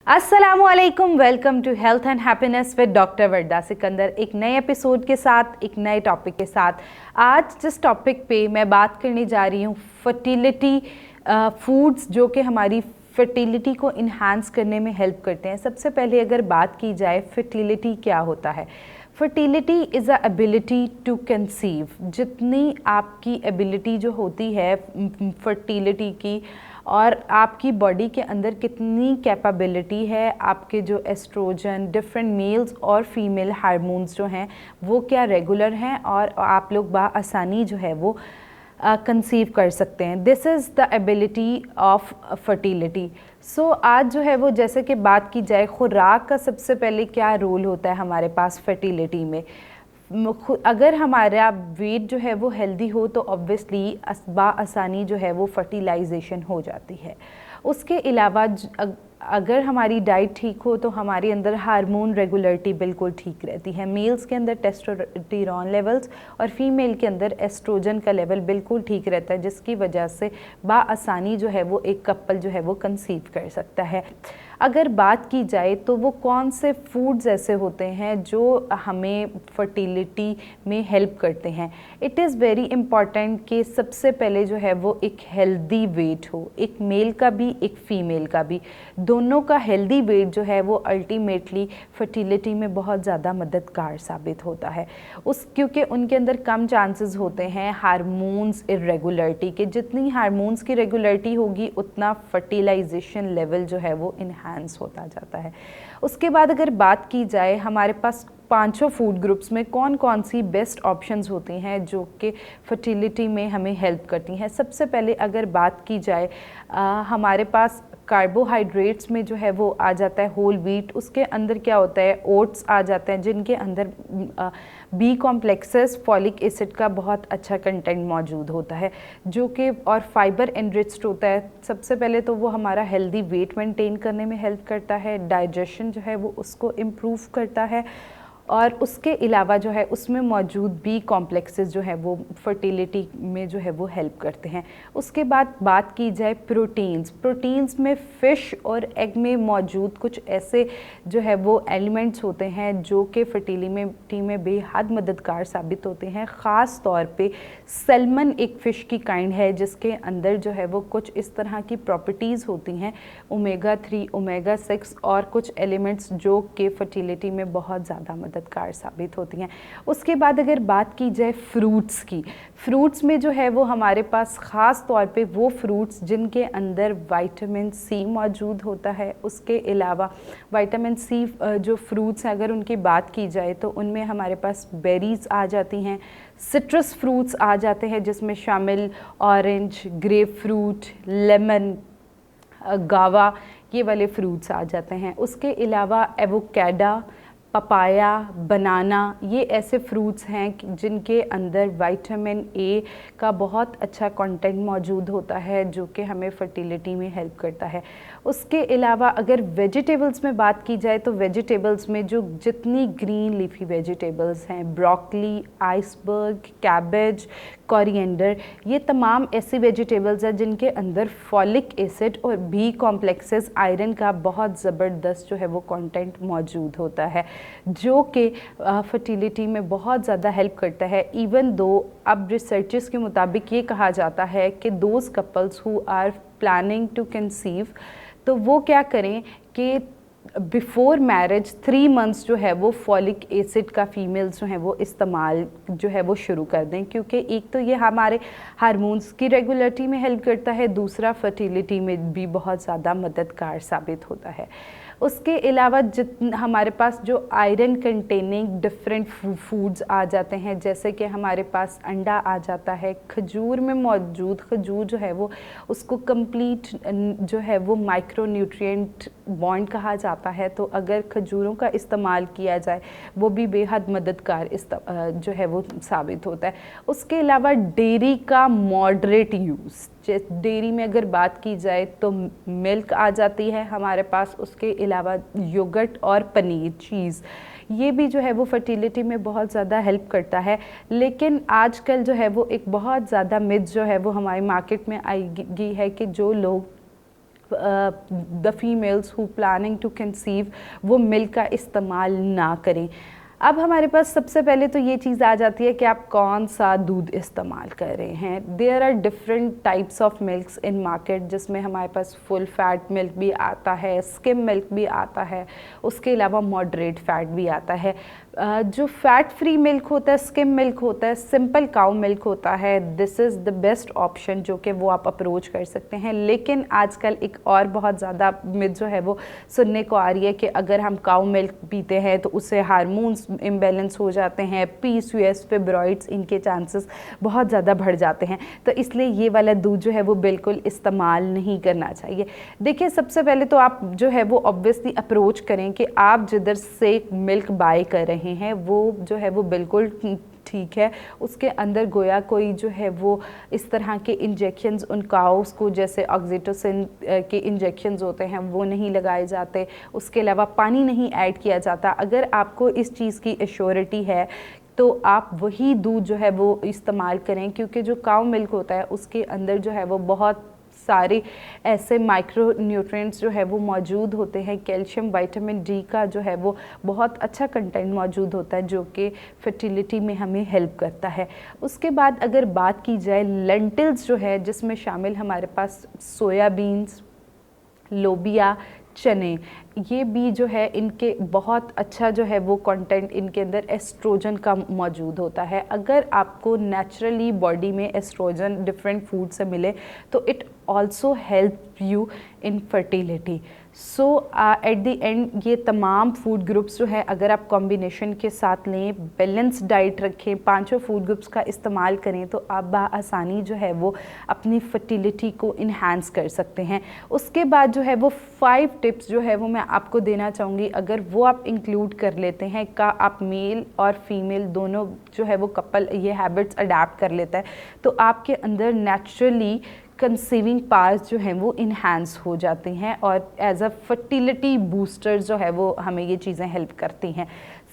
अस्सलामुअलैकुम, welcome to health and happiness with doctor Warda Sikandar. एक नए एपिसोड के साथ, एक नए टॉपिक के साथ। आज जिस टॉपिक पे मैं बात करने जा रही हूँ, फर्टिलिटी फूड्स जो कि हमारी फर्टिलिटी को इन्हांस करने में हेल्प करते हैं। सबसे पहले अगर बात की जाए फर्टिलिटी क्या होता है। Fertility is a ability to conceive. जितनी आपकी एबिलिटी जो होती है फर्टिलिटी की, और आपकी बॉडी के अंदर कितनी कैपेबिलिटी है, आपके जो एस्ट्रोजन, डिफरेंट मेल्स और फीमेल हार्मोन्स जो हैं वो क्या रेगुलर हैं और आप लोग बआसानी जो है वो कंसीव कर सकते हैं। This is the ability of fertility. So आज जो है वो जैसे कि बात की जाए खुराक का, सबसे पहले क्या रोल होता है हमारे पास फर्टिलिटी में। अगर हमारा वेट जो है वो हेल्दी हो तो ऑब्वियसली बआसानी जो है वो फर्टिलाइजेशन हो जाती है। उसके अलावा अगर हमारी डाइट ठीक हो तो हमारे अंदर हार्मोन रेगुलरिटी बिल्कुल ठीक रहती है। मेल्स के अंदर टेस्टोस्टेरोन लेवल्स और फीमेल के अंदर एस्ट्रोजन का लेवल बिल्कुल ठीक रहता है, जिसकी वजह से बआसानी जो है वो एक कपल जो है वो कंसीव कर सकता है। अगर बात की जाए तो वो कौन से फूड्स ऐसे होते हैं जो हमें फर्टिलिटी में हेल्प करते हैं। इट इज़ वेरी इम्पॉर्टेंट कि सबसे पहले जो है वो एक हेल्दी वेट हो, एक मेल का भी एक फ़ीमेल का भी, दोनों का हेल्दी वेट जो है वो अल्टीमेटली फर्टिलिटी में बहुत ज़्यादा मददगार साबित होता है। क्योंकि उनके अंदर कम चांसेस होते हैं हार्मोन्स इरेगुलरिटी के। जितनी हार्मोन्स की रेगुलरिटी होगी उतना फर्टिलाइजेशन लेवल जो है वो इन्हांस होता जाता है। उसके बाद अगर बात की जाए हमारे पास पांचों फूड ग्रुप्स में कौन कौन सी बेस्ट ऑप्शंस होती हैं जो कि फर्टिलिटी में हमें हेल्प करती हैं। सबसे पहले अगर बात की जाए हमारे पास कार्बोहाइड्रेट्स में जो है वो आ जाता है होल व्हीट। उसके अंदर क्या होता है, ओट्स आ जाते हैं जिनके अंदर बी कॉम्प्लेक्सेस, फॉलिक एसिड का बहुत अच्छा कंटेंट मौजूद होता है जो कि और फाइबर एनरिच्ड होता है। सबसे पहले तो वो हमारा हेल्दी वेट मेंटेन करने में हेल्प करता है, डाइजेशन जो है वो उसको इम्प्रूव करता है, और उसके अलावा जो है उसमें मौजूद बी कॉम्प्लेक्सेस जो है वो फर्टिलिटी में जो है वो हेल्प करते हैं। उसके बाद बात की जाए प्रोटीन्स में फ़िश और एग में मौजूद कुछ ऐसे जो है वो एलिमेंट्स होते हैं जो कि फर्टिलिटी में बेहद मददगार साबित होते हैं। ख़ास तौर पे सैल्मन एक फ़िश की काइंड है जिसके अंदर जो है वो कुछ इस तरह की प्रॉपर्टीज़ होती हैं, ओमेगा 3, ओमेगा 6 और कुछ एलिमेंट्स जो कि फर्टिलिटी में बहुत ज़्यादा मददगार साबित होती हैं। उसके बाद अगर बात की जाए फ्रूट्स की, फ्रूट्स में जो है वो हमारे पास ख़ास तौर पे वो फ्रूट्स जिनके अंदर विटामिन सी मौजूद होता है। उसके अलावा विटामिन सी जो फ्रूट्स हैं अगर उनकी बात की जाए तो उनमें हमारे पास बेरीज़ आ जाती हैं, सिट्रस फ्रूट्स आ जाते हैं जिसमें शामिल ऑरेंज, ग्रेप फ्रूट, लेमन, गावा, ये वाले फ्रूट्स आ जाते हैं। उसके अलावा एवोकाडो, पपाया, बनाना, ये ऐसे फ्रूट्स हैं जिनके अंदर विटामिन ए का बहुत अच्छा कंटेंट मौजूद होता है जो कि हमें फर्टिलिटी में हेल्प करता है। उसके अलावा अगर वेजिटेबल्स में बात की जाए तो वेजिटेबल्स में जो जितनी ग्रीन लीफी वेजिटेबल्स हैं, ब्रोकली, आइसबर्ग, कैबेज, कोरिएंडर, ये तमाम ऐसी वेजिटेबल्स हैं जिनके अंदर फॉलिक एसिड और बी कॉम्प्लेक्सेस, आयरन का बहुत ज़बरदस्त जो है वो कंटेंट मौजूद होता है जो कि फर्टिलिटी में बहुत ज़्यादा हेल्प करता है। इवन दो अब रिसर्चेस के मुताबिक ये कहा जाता है कि those couples who are planning to conceive, तो वो क्या करें कि बिफ़ोर मैरिज 3 मंथ्स जो है वो फॉलिक एसिड का फीमेल्स जो हैं वो इस्तेमाल जो है वो शुरू कर दें, क्योंकि एक तो ये हमारे हार्मोन्स की रेगुलरिटी में हेल्प करता है, दूसरा फर्टिलिटी में भी बहुत ज़्यादा मददगार साबित होता है। उसके अलावा हमारे पास जो आयरन कंटेनिंग डिफरेंट फूड्स आ जाते हैं, जैसे कि हमारे पास अंडा आ जाता है, खजूर में मौजूद खजूर जो है वो उसको कंप्लीट जो है वो माइक्रो न्यूट्रिएंट बॉन्ड कहा जाता है, तो अगर खजूरों का इस्तेमाल किया जाए वो भी बेहद मददगार जो है वो साबित होता है। उसके अलावा डेयरी का मॉडरेट यूज़, डेयरी में अगर बात की जाए तो मिल्क आ जाती है हमारे पास, उसके अलावा योगर्ट और पनीर, चीज़, ये भी जो है वो फर्टिलिटी में बहुत ज़्यादा हेल्प करता है। लेकिन आजकल जो है वो एक बहुत ज़्यादा मिथ जो है वो हमारी मार्केट में आई गई है कि जो लोग the females who planning to conceive वो मिल्क का इस्तेमाल ना करें। अब हमारे पास सबसे पहले तो ये चीज़ आ जाती है कि आप कौन सा दूध इस्तेमाल कर रहे हैं। There are different types of milks in market, जिसमें हमारे पास फुल फैट मिल्क भी आता है, स्किम मिल्क भी आता है, उसके अलावा मॉडरेट फैट भी आता है। जो फैट फ्री मिल्क होता है, स्किम मिल्क होता है, सिंपल काउ मिल्क होता है, this is the best option जो कि वो आप अप्रोच कर सकते हैं। लेकिन आजकल एक और बहुत ज़्यादा मिथ जो है वो सुनने को आ रही है कि अगर हम काउ मिल्क पीते हैं तो उससे हार्मोन्स इम्बैलेंस हो जाते हैं, PCOS, फिब्रॉइड्स, इनके चांसेस बहुत ज़्यादा बढ़ जाते हैं। तो इसलिए ये वाला दूध जो है वो बिल्कुल इस्तेमाल नहीं करना चाहिए। देखिए, सबसे पहले तो आप जो है वो ऑब्वियसली अप्रोच करें कि आप जिधर से मिल्क बाय कर रहे हैं वो जो है वो बिल्कुल ठीक है, उसके अंदर गोया कोई जो है वो इस तरह के इंजेक्शंस उन काउस को, जैसे ऑक्सीटोसिन के इंजेक्शंस होते हैं, वो नहीं लगाए जाते। उसके अलावा पानी नहीं ऐड किया जाता। अगर आपको इस चीज़ की एश्योरिटी है तो आप वही दूध जो है वो इस्तेमाल करें, क्योंकि जो काउ मिल्क होता है उसके अंदर जो है वो बहुत सारे ऐसे माइक्रो न्यूट्रिएंट्स जो है वो मौजूद होते हैं। कैल्शियम, विटामिन डी का जो है वो बहुत अच्छा कंटेंट मौजूद होता है जो कि फर्टिलिटी में हमें हेल्प करता है। उसके बाद अगर बात की जाए लेंटिल्स जो है, जिसमें शामिल हमारे पास सोयाबीन्स, लोबिया, चने, ये भी जो है इनके बहुत अच्छा जो है वो कंटेंट इनके अंदर एस्ट्रोजन का मौजूद होता है। अगर आपको नेचुरली बॉडी में एस्ट्रोजन डिफरेंट फूड से मिले तो it also help you in fertility. So at the end ये तमाम फूड ग्रुप्स जो है अगर आप कॉम्बिनेशन के साथ लें, बैलेंस डाइट रखें, पांचों फूड ग्रुप्स का इस्तेमाल करें तो आप बआसानी जो है वो अपनी फर्टिलिटी को इन्हांस कर सकते हैं। उसके बाद जो है वो 5 टिप्स जो है वो मैं आपको देना चाहूँगी। अगर वो आप इंक्लूड कर लेते हैं, का आप मेल और फीमेल दोनों जो है वो कपल ये हैबिट्स अडेप्ट कर लेता है, तो आपके अंदर नेचुरली कंसीविंग पावर्स जो हैं वो इन्हांस हो जाती हैं और एज अ फर्टिलिटी बूस्टर जो है वो हमें ये चीज़ें हेल्प करती हैं।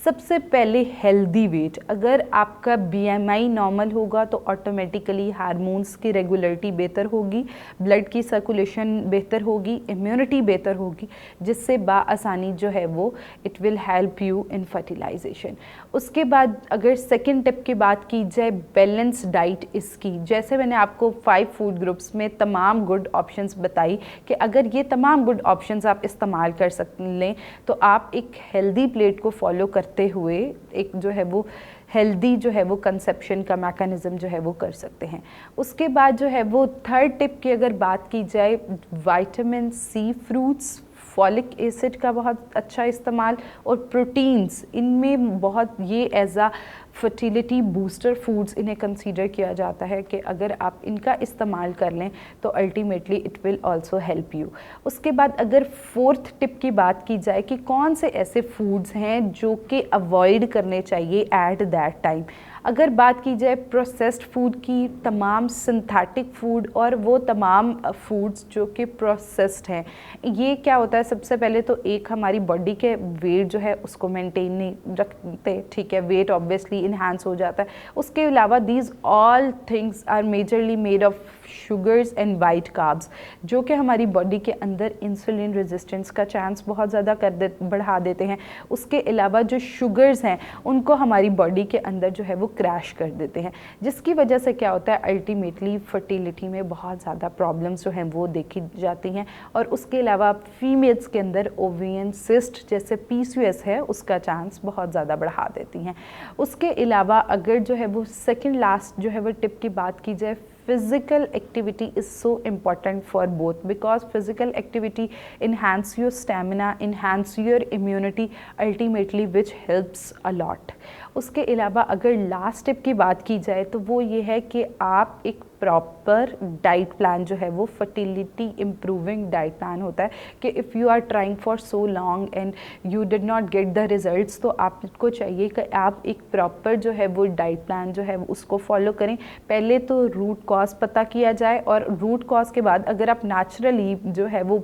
सबसे पहले हेल्दी वेट, अगर आपका BMI नॉर्मल होगा तो ऑटोमेटिकली हार्मोन्स की रेगुलरिटी बेहतर होगी, ब्लड की सर्कुलेशन बेहतर होगी, इम्यूनिटी बेहतर होगी, जिससे बाआसानी जो है वो it will help you in fertilization. उसके बाद अगर सेकंड टिप की बात की जाए, बैलेंस डाइट इसकी, जैसे मैंने आपको 5 फूड ग्रुप्स में तमाम गुड ऑप्शंस बताई कि अगर ये तमाम गुड ऑप्शंस आप इस्तेमाल कर सकते लें तो आप एक हेल्दी प्लेट को फॉलो करते हुए एक जो है वो हेल्दी जो है वो कंसेप्शन का मैकेनिज़्म जो है वो कर सकते हैं। उसके बाद जो है वो थर्ड टिप की अगर बात की जाए, vitamin C fruits, folic acid का बहुत अच्छा इस्तेमाल और प्रोटीन्स, इनमें बहुत ये एज आ फर्टिलिटी बूस्टर फूड्स इन्हें कंसीडर किया जाता है कि अगर आप इनका इस्तेमाल कर लें तो ultimately it will also help you. उसके बाद अगर फोर्थ टिप की बात की जाए कि कौन से ऐसे फूड्स हैं जो कि अवॉइड करने चाहिए एट दैट टाइम, अगर बात की जाए प्रोसेस्ड फूड की, तमाम सिंथेटिक फूड और वो तमाम फूड्स जो कि प्रोसेस्ड हैं, ये क्या होता है, सबसे पहले तो एक हमारी बॉडी के वेट जो है उसको मेंटेन नहीं रखते, ठीक है, वेट ऑब्वियसली इन्हांस हो जाता है। उसके अलावा these all things are majorly made of sugars and white carbs, जो कि हमारी बॉडी के अंदर इंसुलिन रेजिस्टेंस का चांस बहुत ज़्यादा बढ़ा देते हैं। उसके अलावा जो शुगर्स हैं उनको हमारी बॉडी के अंदर जो है वो क्रैश कर देते हैं, जिसकी वजह से क्या होता है, अल्टीमेटली फर्टिलिटी में बहुत ज़्यादा प्रॉब्लम्स जो हैं वो देखी जाती हैं। और उसके अलावा फीमेल्स के अंदर ओवेरियन सिस्ट जैसे PCOS है उसका चांस बहुत ज़्यादा बढ़ा देती हैं। उसके अलावा अगर जो है वो सेकंड लास्ट जो है वो टिप की बात की जाए, physical activity is so important for both because physical activity enhance your stamina, enhance your immunity, ultimately which helps a lot। उसके अलावा अगर लास्ट टिप की बात की जाए तो वो ये है कि आप एक प्रॉपर डाइट प्लान जो है वो फर्टिलिटी इम्प्रूविंग डाइट प्लान होता है कि if you are trying for so long and you did not get the results, तो आपको चाहिए कि आप एक प्रॉपर जो है वो डाइट प्लान जो है उसको फॉलो करें। पहले तो रूट कॉज पता किया जाए और रूट कॉज के बाद अगर आप नेचुरली जो है वो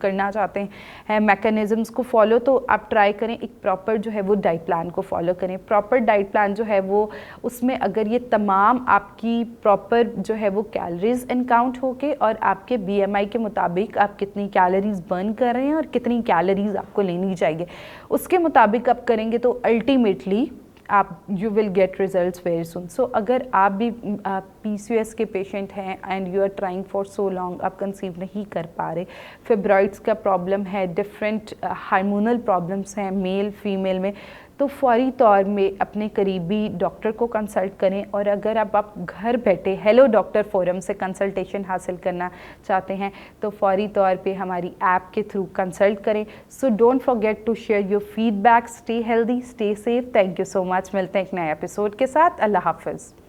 करना चाहते हैं मैकेनिज़म्स को फॉलो, तो आप ट्राई करें एक प्रॉपर जो है वो डाइट प्लान को फॉलो करें। प्रॉपर डाइट प्लान जो है वो, उसमें अगर ये तमाम आपकी प्रॉपर जो है वो कैलोरीज इनकाउंट होके और आपके BMI के मुताबिक आप कितनी कैलोरीज बर्न कर रहे हैं और कितनी कैलोरीज आपको लेनी चाहिए, उसके मुताबिक आप करेंगे तो अल्टीमेटली आप you will get results very soon. So अगर आप भी PCOS के पेशेंट हैं and you are trying for so long, आप कंसीव नहीं कर पा रहे, फिब्रॉइड्स का प्रॉब्लम है, डिफरेंट हार्मोनल प्रॉब्लम्स हैं मेल फीमेल में, तो फौरी तौर में अपने करीबी डॉक्टर को कंसल्ट करें। और अगर आप घर बैठे हेलो डॉक्टर फोरम से कंसल्टेशन हासिल करना चाहते हैं तो फौरी तौर पे हमारी ऐप के थ्रू कंसल्ट करें। So don't forget to share your feedback. Stay healthy, stay safe. Thank you so much. मिलते हैं एक नए एपिसोड के साथ। अल्लाह हाफिज़।